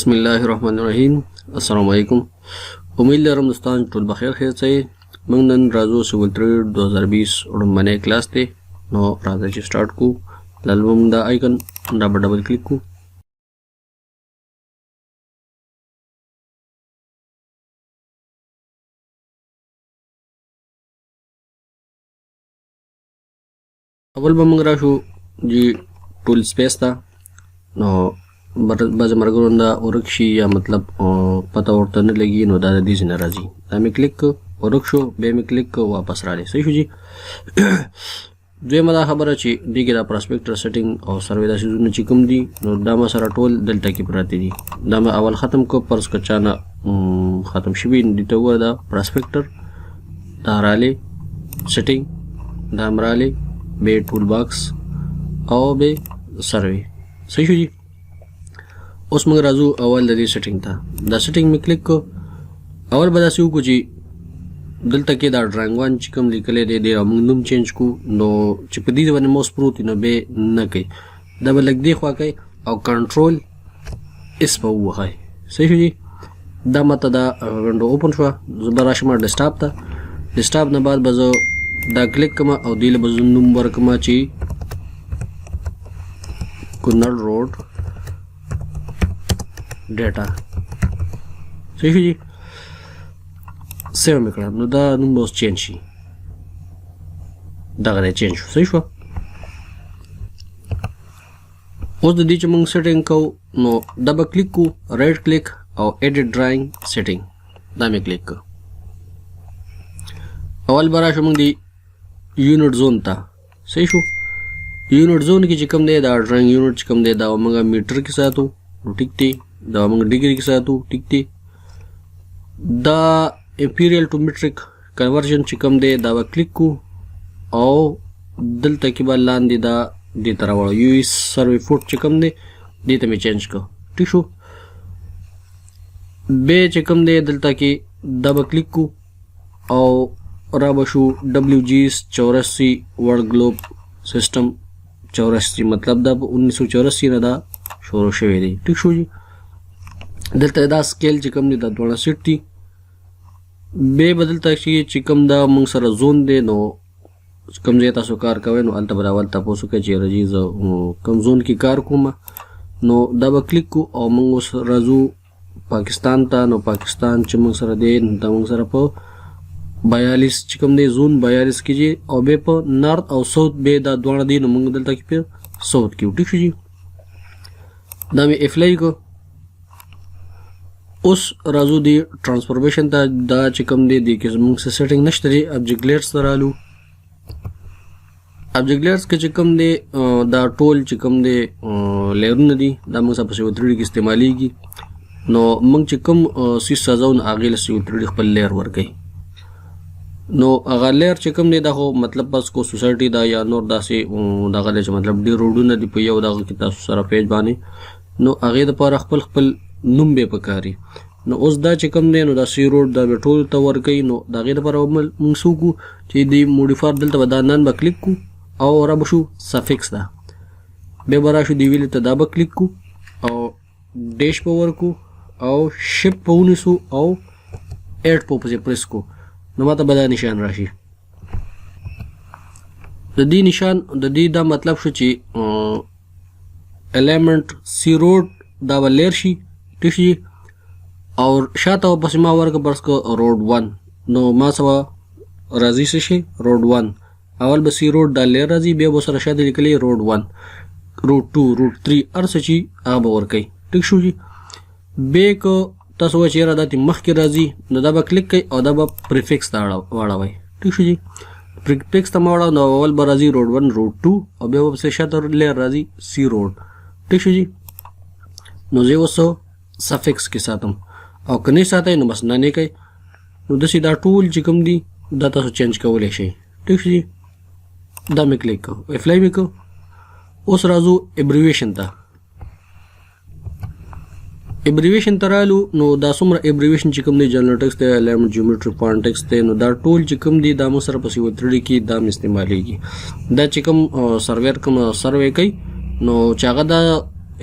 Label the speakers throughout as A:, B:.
A: बिस्मिल्लाहिर्रहमानिर्रहीम। अस्सलाम वालेकुम। उम्मीद लरम दोस्तान ټول بخیر خیر څه موږ نن راځو سیول 2020 وړاندې کلاس ته نو راځي چې سٹارټ کو لالوم دا آیکن دا ډبل کلیک کو اول به موږ راشو جی ټول سپیس تا نو بعض مرګونو دا ورکشي یا مطلب پته ورته نه لګي نو دا د دې نه راځي دا مې کلیک ورک شو به مې کلیک واپس راځي صحیح شو جی دویمه دا خبره چې دغه دا پرسپیکټر سیټینګ او سروې دا سيزونه چې کوم دي نو دا ما سره ټول دلته کې پراته دي دا ما اول ختم کو پرس کچانه ختم شوی دي ته ور دا پرسپیکټر دا رااله سیټینګ دا امراله به ټول باکس او به سروې صحیح شو جی اوس موږ راځو اول د دې سیټینګ ته دا سیټینګ می کلیک کو اول به دا سیو کو چې دلته کې دا ډرایینګ وان چې کوم لیکلې دی دا موږ نوم چینج کو نو چې په دې باندې موس پروت نو به نه کوي دا به لګ دی خوا کوي او کنټرول اس په وای صحیح دی دا ماته دا وینډو اوپن شو زبر راشم ډیسکټاپ ته ډیسکټاپ نه بعد به دا کلیک کما او دی له بزن نوم ورکما چې کونړ روډ ډیټا صحیح دی سیو میکړه نو دا نوم اوس چینج شي دا غره چینج شو صحیح شو اوس د دې چې موږ سیټینګ کو نو ډبل کلیک کو رائټ کلیک او ایډیټ ډرایینګ سیټینګ دا مې کلیک کو اول برا شو موږ دی یونټ زون ته صحیح شو یونټ زون کې چې کوم دی دا ډرایینګ یونټ چې کوم دی دا موږ میټر کې ساتو نو ټیک دی دا موږ ډیګري کې ساتو ټیک دی دا امپیریل ټو میټریک کنورژن چې کوم دی دا کلیک کو او دلته کې به لاندې دا دې تر وړو یو اس سروي فوټ چې کوم دی دې ته مې چینج کو ټیک شو به چې کوم دی دلته کې دا به کلیک کو او را به شو ډبلیو جی 84 ورلد ګلوب سیستم 84 مطلب دا 1984 نه دا شروع شوی دی ټیک شو جی دلته دا سکیل چې کوم دی دا 260 دی به بدلته شي چې کوم دا موږ سره زون دی نو کوم ځای تاسو کار کوئ نو الته بداول تاسو کې چې رجی کوم زون کې کار کوم نو دا به کلیک کو او موږ راځو پاکستان ته نو پاکستان چې موږ سره دی دا موږ سره په 42 چې کوم دی زون 42 کې جی او به په نارث او ساوث به دا دوه دی نو موږ دلته کې په ساوث کې ټیک شي دا مې افلای کو اوس راځو دی ټرانسفورمیشن ته دا چې کوم دی د موږ سیټینګ نشته دی ابجیکټ لیئرز ته رالو ابجیکټ لیئرز کې چې کوم دی دا ټول چې کوم دی لیئرونه دي دا موږ په سیو 3D کې استعمالېږي نو موږ چې کوم سی سازون هغه له سیو 3D خپل لیئر ورکړي نو هغه لیئر چې کوم دی دا خو مطلب بس کو سوسایټي دا یا نور داسې دغه چې مطلب ډیر روډونه دی په یو دغه کې تاسو سره پیج باندې نو هغه د پر خپل نوم به پکاري نو اوس دا چې کوم دی نو دا سی روډ دا ټول ته ورکي نو دا غیر پر موږ سوکو چې دی موډیفایر دلته ودا نن به کلیک کو او را بشو سفکس دا به برا شو دی ویل ته دا به کلیک کو او ډیش پاور کو او شپ پونسو او ایډ پوپس پریس کو نو ماته بدا نشان راشي د دې نشان د دې دا مطلب شو چې الیمنٹ سی روډ دا ولر شي ټیک شي او شاته پس ما ورک برس کو روډ 1 نو ما سوا راځي شي روډ 1 اول به سی روډ دا لیر راځي به وسره شاته لیکلي روډ 1 روډ 2 روډ 3 ارسچی هغه ورکي ټیک شو جی به کو تاسو چې را داتې مخ کې راځي نو دا به کلیک کوي او دا به پریفکس دا واړوي ټیک شو جی پریفکس ته واړو نو اول به راځي روډ 1 روډ 2 او به وسه شاته لیر راځي سی روډ ټیک شو جی نو زه وسو سفکس کې ساتم او کني ساتي نو بس نه کوي نو د سیدا ټول چې کوم دي دا تاسو چینج کولای شئ ټیک شي دا مې کلیک کو افلای مې کو اوس راځو ابریویشن ته ابریویشن ترالو نو دا څومره ابریویشن چې کوم دی جنرال ټیکس ته الیمنٹ جیومټری فونټ ټیکس ته نو دا ټول چې کوم دی دا مو سره په 3D کې دا استعمالېږي دا چې کوم سرور کوم سروې کوي نو چې هغه دا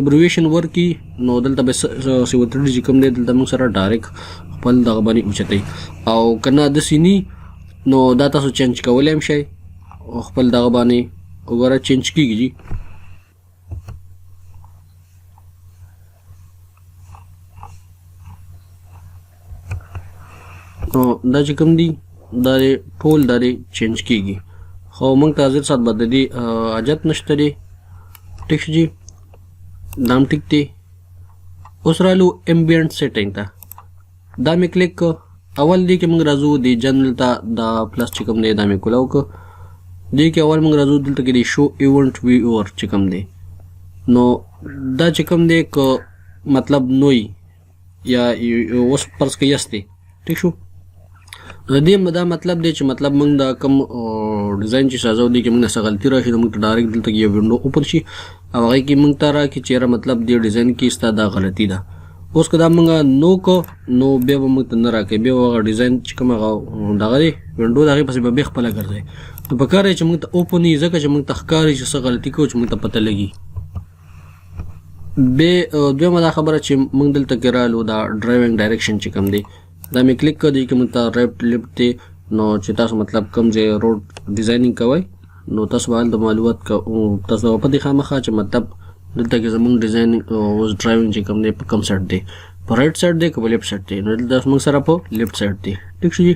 A: ابریویشن ورکی نو دلته به CO3 چې کوم دی دلته موږ سره ډایرکټ خپل دغه باندې اوچتئ او کنه داسې نی نو دا تاسو چینج کولی هم شئ خپل دغه باندې وګوره چینج کېږي جي نو دا چې کوم دي دا ټول دا چینج کېږي خو موږ ته حاضر سات به د دې حاجت نشته دی ټیک شو جي دا هم ټیک دی اوس رالو امبینټ سیټینګ ته دا مې کلیک کړ اول دی کې موږ راځو د جنرل ته دا پلس چې کوم دی دا مې کولاو کړ دی کې اول موږ راځو دلته کې دی شو ایونټ ویور چې کوم دی نو دا چې کوم دی که مطلب نوی یا اوس فرض کې یس دی ټیک شو نو دې دا مطلب دی چې مطلب موږ دا کوم ډیزاین چې سازو دی کې موږ څه غلطي راشي نو موږ ډایرکټ دلته کې یو وینډو اوپن شي او هغه کې موږ ته راکړي چېرې مطلب دې ډیزاین کې ستا دا غلطي ده اوس که دا موږ نو کو نو بیا به موږ ته نه راکوي بیا هغه ډیزاین چې کوم هغه دغه دی وینډو د هغې پسې به بیا خپله ګرځوي نو پکار دی چې موږ ته اوپن وي ځکه چې موږ ته ښکاري چې څه غلطي کوو چې موږ ته پته لګي بیا دویمه دا خبره چې موږ دلته کې رالو دا ډرایوینګ ډایرکشن چې کوم دی دا مې کلیک کړ دی کې موږ ته ریفټ لیفټ دی نو چې تاسو مطلب کوم ځای روډ ډیزاینینګ کوئ نو تاسو باندې د معلومات تاسو په دې خامخا چې مطلب دلته کې زموږ ډیزاینینګ اوس ډرایوینګ چې کوم دی په کوم سایډ دی په رایټ سایډ دی که په لیفټ سایډ دی نو دلته موږ سره په لیفټ سایډ دی ټیک شو جي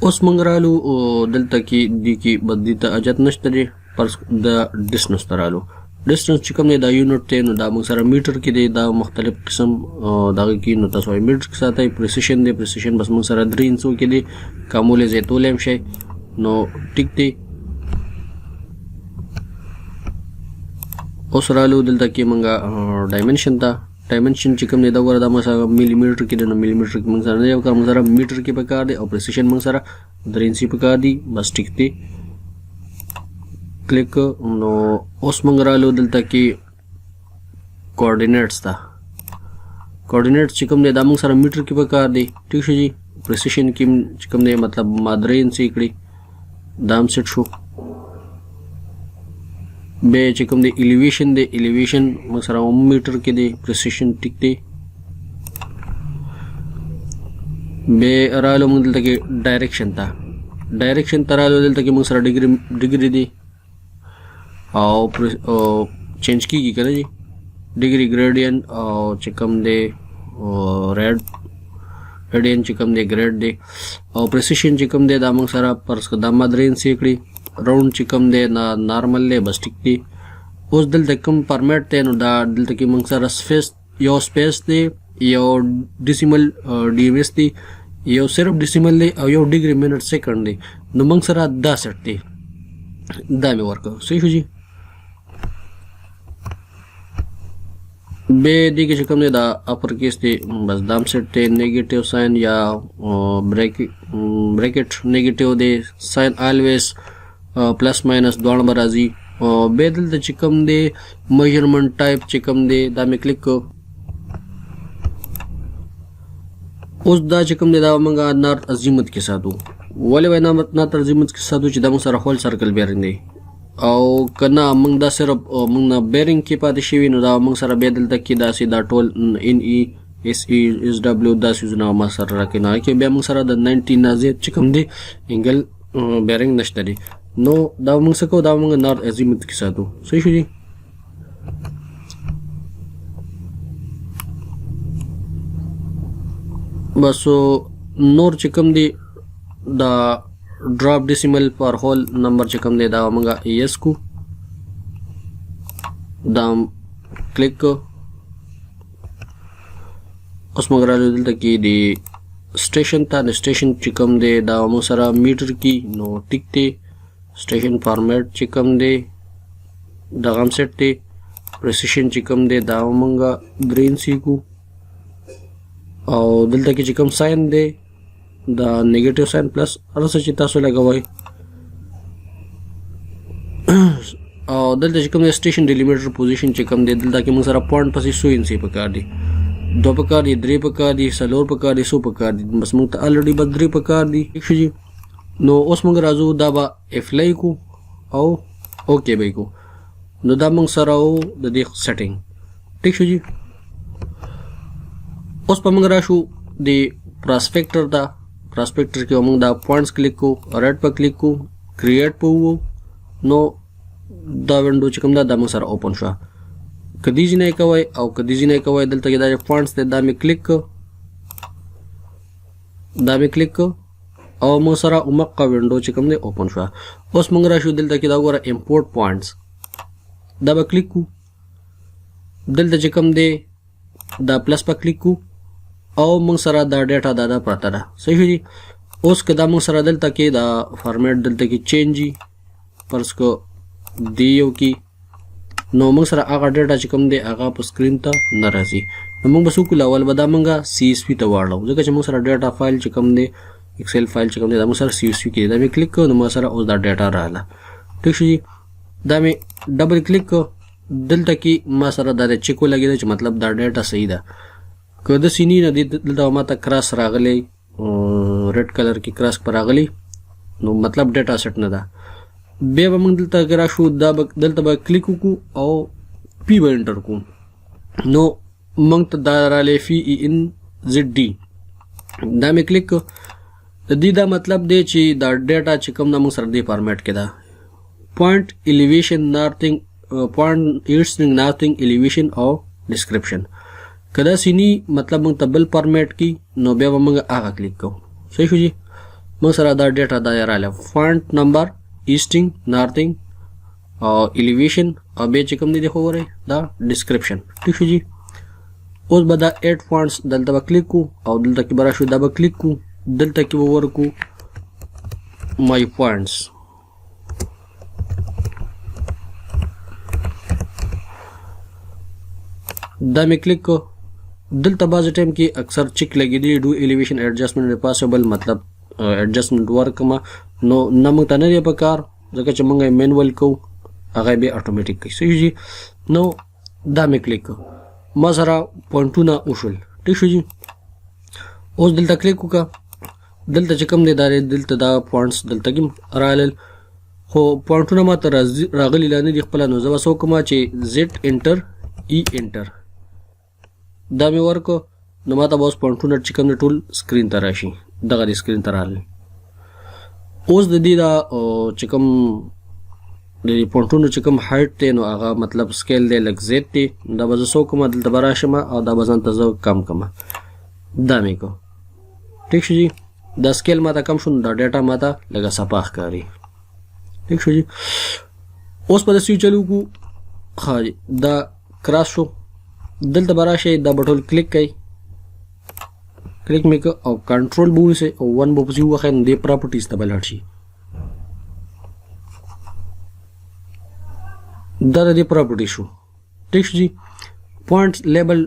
A: اوس موږ رالو دلته کې دې کې بدلي ته حاجت نشته دی پر د ډسټنس ته رالو ډسټنس چې کوم دی دا یونټ دی نو دا موږ سره میټر کې دی دا مختلف قسم دغه کې نو تاسو میټر کې ساتئ پریسیشن دی پریسیشن بس موږ سره 3 انچو کې دی کامولې زه تولی هم شئ نو ټیک دی اوس رالو دلته کې موږ ډایمنشن ته ډایمنشن چې کوم دی دا وګوره دا موږ سره ملي میټر کې دی نو ملي میټر کې موږ سره نه دی موږ سره میټر کې پکار دی او پریسیشن موږ سره 3 انچي پکار دی بس ټیک دی کلیک نو اوس موږ رالو دلته کې کوارډینیټس ته کوارډینیټس چې کوم دی دا موږ سره میټر کې پکار دی ټیک شو جي پریسیشن کې چې کوم دی مطلب ما 3 انچي کړي دا هم سیټ شو بیا چې کوم دی الیویشن دی الیویشن موږ سره میټر کې دی پریسیشن ټیک دی بیا رالو موږ دلته کې ډایرکشن ته رالو دلته کې موږ سره ډیګري دی او چینج کیږي که نه جي ډیګري ګریډین او چې کوم دی ریډین چې کوم دی ګریډ دی او پریسیشن چې کوم دی دا موږ سره فرض کړه دا ما 3 انچي کړي راوند چې کوم دی نارمل دی بس ټیک دی اوس دلته کوم فارمیټ دی نو دا دلته کې موږ سره یو سپیس دی یو ډیسیمل ډي ایم ایس دی یو صرف ډیسیمل دی او یو ډیګري منټ سیکنډ دی نو موږ سره دا سیټ دی دا مې ورکړه صحیح شو جي بیا دې کې چې کوم دی دا اپر کیس دی بس دا هم سیټ دی نیګیټیو ساین یا بریکټ نیګیټیو دی ساین آلویز پلس ماینس دواړه به راځي بیا دلته چې کوم دی میجرمنټ ټایپ چې کوم دی دا مې کلیک کړو اوس دا چې کوم دی دا موږ نارت عظیمت کې ساتو ولې وایي نارت عظیمت کې ساتو چې دا موږ سره هول سرکل بیرنګ دی او کنه موږ دا صرف موږ نه بیرنګ کې پاتې شوي نو دا موږ سره بیا دلته کې داسې دا ټول ان ای اس ای اس ډبلیو دا سیزونه ما سره راکړي نو کې بیا موږ سره د 90 نه زیات چې کوم دی انګل بیرنګ نشته دی نو دا موږ څه کوو دا موږ نارت عظیمت کې ساتو صحیح شو جي بس نور چې کوم دی دا ड्रॉप डेसिमल पर होल नंबर چې کوم دی دا موږ ایس کو دا کلیک کو اوس موږ راځو دلته کې دی स्टेशन ته د स्टेशन چې کوم دی دا موږ سره میټر کې نو ټیک دی स्टेशन فارمیټ چې کوم دی دا غم سیټ دی پریسیشن چې کوم دی دا موږ گرین سی کو او دلته کې چې کوم ساين دی دا نیگیټیو ساين پلس ارڅ چې تاسو لګوي او دلته چې کوم स्टेशन ډیلیمیټر پوزیشن چې کوم دی دلته کې موږ سره پوینټ پسې 100 انچي پکار دی 2 پکار دی 3 پکار دی 4 پکار دی 100 پکار دی بس موږ ته الریډي بس 3 پکار دی ٹھیک شي نو اوس موږ راځو دا با افلای کو او اوکے به کو نو دا موږ سره و د دې سیټینګ ٹھیک شو جی اوس په موږ راشو د پراسپیکټر دا پراسپیکټر کې موږ دا پوینټس کلیک کو رائټ په کلیک کو کریټ په وو نو دا وینډو چې کوم دا موږ سره اوپن شو کدی ځنه کوي او کدی ځنه کوي دلته کې دا پوینټس ته دا مې کلیک او موږ سره اومقه وینډو چې کوم دی اوپن شو اوس موږ راشو دلته کې دا وګوره امپورټ پوینټس دا به کلیک کو دلته چې کوم دی دا پلس په کلیک کو او موږ سره دا ډیټا دا پراته ده صحیح دی اوس که دا موږ سره دلته کې دا فارمیټ دلته کې چینجی پرس کو دیو کې نو موږ سره هغه ډیټا چې کوم دی هغه په سکرین ته نه راځي نو موږ بس وکړو اول به دا موږ CSV ته واړو ځکه چې موږ سره ډیټا فایل چې کوم دی ایکسل فایل چې کوم دی دا موږ سره CSV کې دا مې کلیک کړو نو موږ سره اوس دا ډیټا رااله ٹھیک شو جی دا مې ډبل کلیک کړو دلته کې ما سره دا چیک ولګیدل چې مطلب دا ډیټا صحیح ده که د سینی نه دلته ماته کراس راغلی ریډ کلر کې کراس پر راغلی نو مطلب ډیټا سیټ نه ده بیا به موږ دلته کې راشو دا دلته به کلیک وکړو او پی به انټر کړو نو موږ ته دا رالی FENZD دا مې کلیک کړو د دې دا مطلب دی چې دا ډیټا چې کوم دا موږ سره دې فارمیټ کې ده پوینټ الیویشن نارتنګ پوینټ ایټسنګ نارتنګ الیویشن او ډسکرپشن کدا سینی مطلب موږ ته بل فارمیټ کې نو بیا به موږ هغه کلیک کوو صحیح شو جی موږ سره دا ډیټا دا رااله فونټ نمبر ایسټنګ نارتنګ او الیویشن او به چې کوم دی خو وره دا ډسکرپشن ٹھیک شو جی اوس به دا 8 فونټس دلته به کلیک کو او دلته کې برا شو دا به کلیک کو دلته کې به ورکو مای فونټس دا مې کلیک کو دلته باز ټایم کې اکثر چیک لګی دی ډو الیویشن ایڈجسټمنٹ پاسبل مطلب ایڈجسټمنٹ ورک ما نو نمک ته نه په کار ځکه چې موږ مینوال کو هغه به اتوماتیک کوي صحیح جی نو دا مې کلیک کو ما سره پوینټونه وشول ٹھیک شو جی اوس دلته کلیک وکړه دلته چې کوم دی دا دلته دا پوینټس دلته کې راغلل خو پوینټونه ماته راغلي لاندې د خپل نو زه وسو کوم چې Z انټر E انټر دا مې ورکو نو ماته اوس پوینټونه چې کوم ټول سکرین ته راشي دغه سکرین ته راغلي اوس د دې دا چې کوم د پوینټونو چې کوم هایټ دی نو هغه مطلب سکیل دی لږ زیات دی دا به زه څو کومه دلته به راشم او دا به ځان ته زه کم کومه دا مې کو ٹھیک شو جی دا سکیل ماته کم شو دا ډیټا ماته لږه صفا ښکاري ٹھیک شو جی اوس په داسې چلو کو ها دا کراس شو دلته به راشئ دا به ټول کلیک کوئ کلیک مې کړه او کنټرول به ونیسئ او 1 به پسې ووهئ نو دې پراپرټیز ته به لاړ شي دا د دې پراپرټي شو ٹھیک شو جی پوینټ لیبل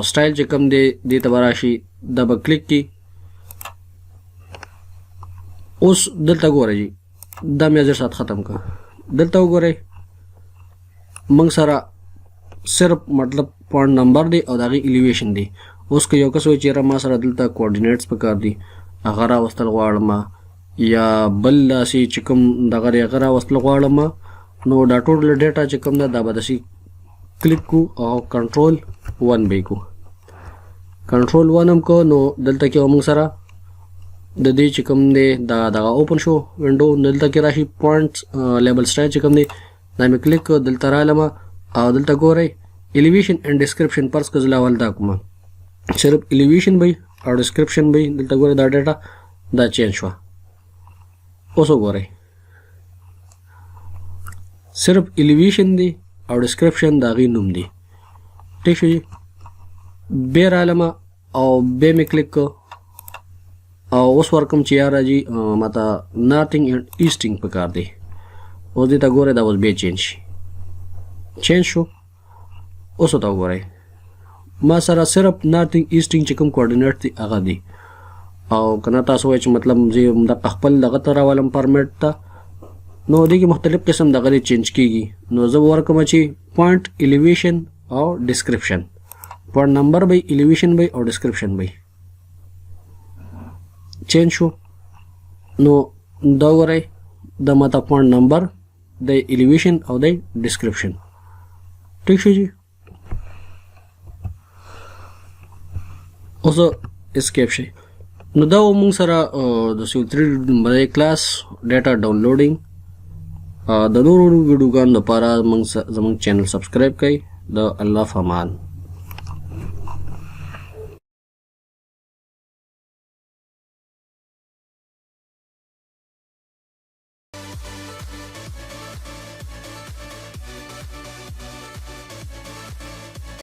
A: سټایل چې کوم دی دې ته به راشي دا به کلیک کړي اوس دلته ګورئ جی دا مې ازر سات ختم کړه دلته وګورئ موږ سره صرف مطلب پوینټ نمبر دی او دغه الیویشن دی اوس که یو کس وایي چې ما سره دلته کوارډینیټس پکار دي هغه راوستل غواړم یا بل داسې چې کوم دغه دی هغه راوستل غواړم نو دا ټول ډیټا چې کوم ده دا به داسې کلیک کو او کنټرول 1 به کو کنټرول 1 هم کو نو دلته کې موږ سره د دې چې کوم دی دا دغه اوپن شو وینډو دلته کې راشي پوینټ لیبل سټایل چې کوم دی دا مې کلیک کو دلته رالم او دلته ګورئ الیویشن اینڈ ډسکرپشن پرس که زه اول دا کوم صرف الیویشن به او ډسکرپشن به دلته ګورئ دا ډیټا دا چینج شو اوس وګورئ صرف الیویشن دی او ډسکرپشن دا غي نوم دی ٹھیک شو جی بیا رالم او بیا مې کلیک کو او اوس ورکم چې یاره جی ماته نارتنګ اینډ ایسټنګ پکار دی اوس دې ته ګورئ دا اوس بیا چینج شي چینج شو اوس ته وګورئ ما سره صرف نارتنګ ایسټنګ چې کوم کوارډینیټ دی هغه دی او کنه تاسو وایئ چې مطلب زه د خپل دغه ته راولم فارمیټ ته نو دې کې مختلف قسم دغه چینج کیږي نو زه ورکوم چې پوینټ الیویشن او ډسکرپشن پوینټ نمبر به الیویشن به او ډسکرپشن به چینج شو نو دا وګورئ د ماته پوینټ نمبر د الیویشن او د ډسکرپشن. ٹھیک شو جی. اوس اسکیپ شي. نو دا موږ سره د سیول 3 نمبر کلاس ډیټا ډاونلوډینګ د نورو ویډیوګانو لپاره موږ زموږ چینل سبسکرایب کړئ. د الله فامان.